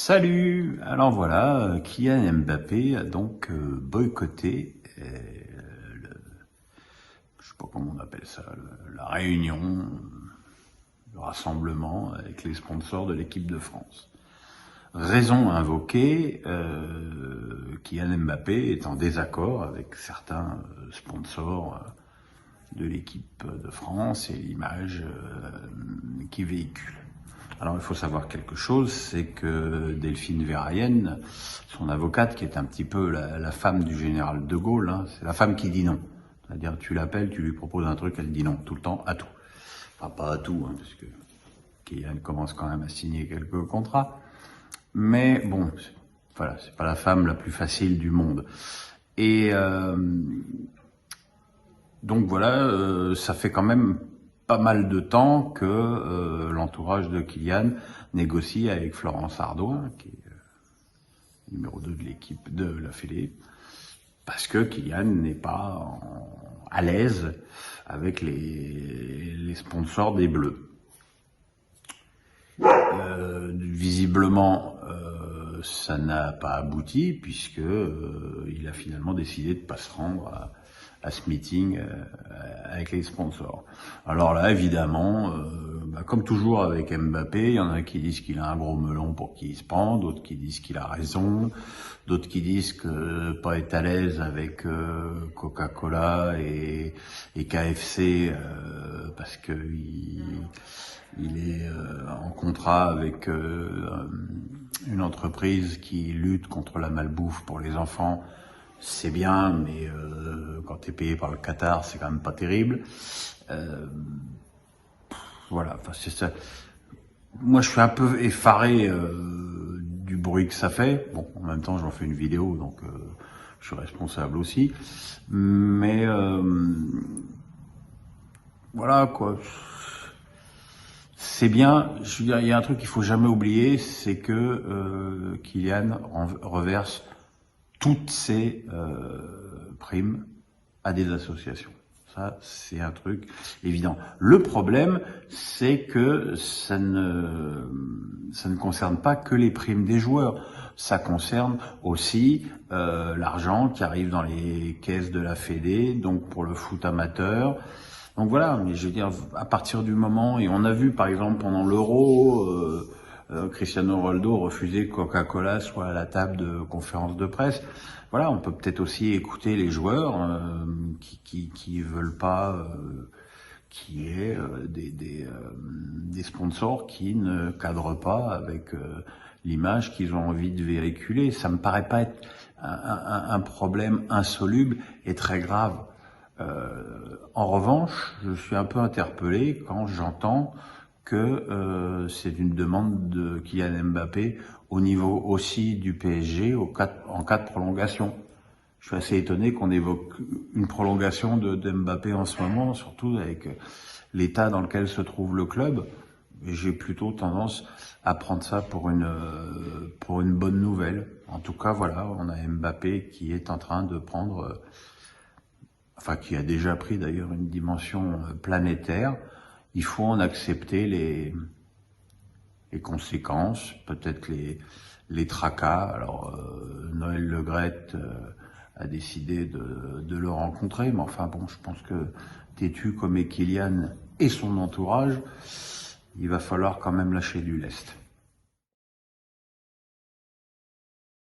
Salut! Alors voilà, Kylian Mbappé a donc boycotté, je sais pas comment on appelle ça, la réunion, le rassemblement avec les sponsors de l'équipe de France. Raison invoquée, Kylian Mbappé est en désaccord avec certains sponsors de l'équipe de France et l'image qu'il véhicule. Alors il faut savoir quelque chose, c'est que Delphine Verhayen, son avocate, qui est un petit peu la femme du général de Gaulle, hein, c'est la femme qui dit non. C'est-à-dire tu l'appelles, tu lui proposes un truc, elle dit non tout le temps à tout. Enfin pas à tout, hein, parce que Kylian commence quand même à signer quelques contrats. Mais bon, voilà, c'est pas la femme la plus facile du monde. Et donc voilà, ça fait quand même pas mal de temps que l'entourage de Kylian négocie avec Florence Ardo, hein, qui est numéro 2 de l'équipe de la Fédé, parce que Kylian n'est pas à l'aise avec les sponsors des Bleus. Visiblement, ça n'a pas abouti, puisque il a finalement décidé de pas se rendre à ce meeting avec les sponsors. Alors là, évidemment, comme toujours avec Mbappé, il y en a qui disent qu'il a un gros melon pour qu'il se prend, d'autres qui disent qu'il a raison, d'autres qui disent que pas être à l'aise avec Coca-Cola et KFC parce que il est en contrat avec une entreprise qui lutte contre la malbouffe pour les enfants. C'est bien, mais quand t'es payé par le Qatar, c'est quand même pas terrible. Voilà, enfin c'est ça. Moi, je suis un peu effaré du bruit que ça fait. Bon, en même temps, j'en fais une vidéo, donc je suis responsable aussi. Mais voilà quoi. C'est bien. Je veux dire, il y a un truc qu'il faut jamais oublier, c'est que Kylian reverse toutes ses primes à des associations. Ça, c'est un truc évident. Le problème, c'est que ça ne concerne pas que les primes des joueurs. Ça concerne aussi l'argent qui arrive dans les caisses de la Fédé, donc pour le foot amateur. Donc voilà, mais je veux dire, à partir du moment, et on a vu par exemple pendant l'Euro, Cristiano Ronaldo refuser que Coca-Cola soit à la table de conférence de presse. Voilà, on peut peut-être aussi écouter les joueurs qui veulent pas qu'il y ait des sponsors qui ne cadrent pas avec l'image qu'ils ont envie de véhiculer. Ça me paraît pas être un problème insoluble et très grave. En revanche, je suis un peu interpellé quand j'entends que c'est une demande de Kylian Mbappé au niveau aussi du PSG en cas de prolongation. Je suis assez étonné qu'on évoque une prolongation de Mbappé en ce moment, surtout avec l'état dans lequel se trouve le club. Et j'ai plutôt tendance à prendre ça pour une bonne nouvelle. En tout cas, voilà, on a Mbappé qui est en train de prendre, enfin qui a déjà pris d'ailleurs une dimension planétaire. Il faut en accepter les conséquences, peut-être les tracas. Alors Noël Le Graët a décidé de le rencontrer, mais enfin bon, je pense que têtu comme est Kylian et son entourage, il va falloir quand même lâcher du lest.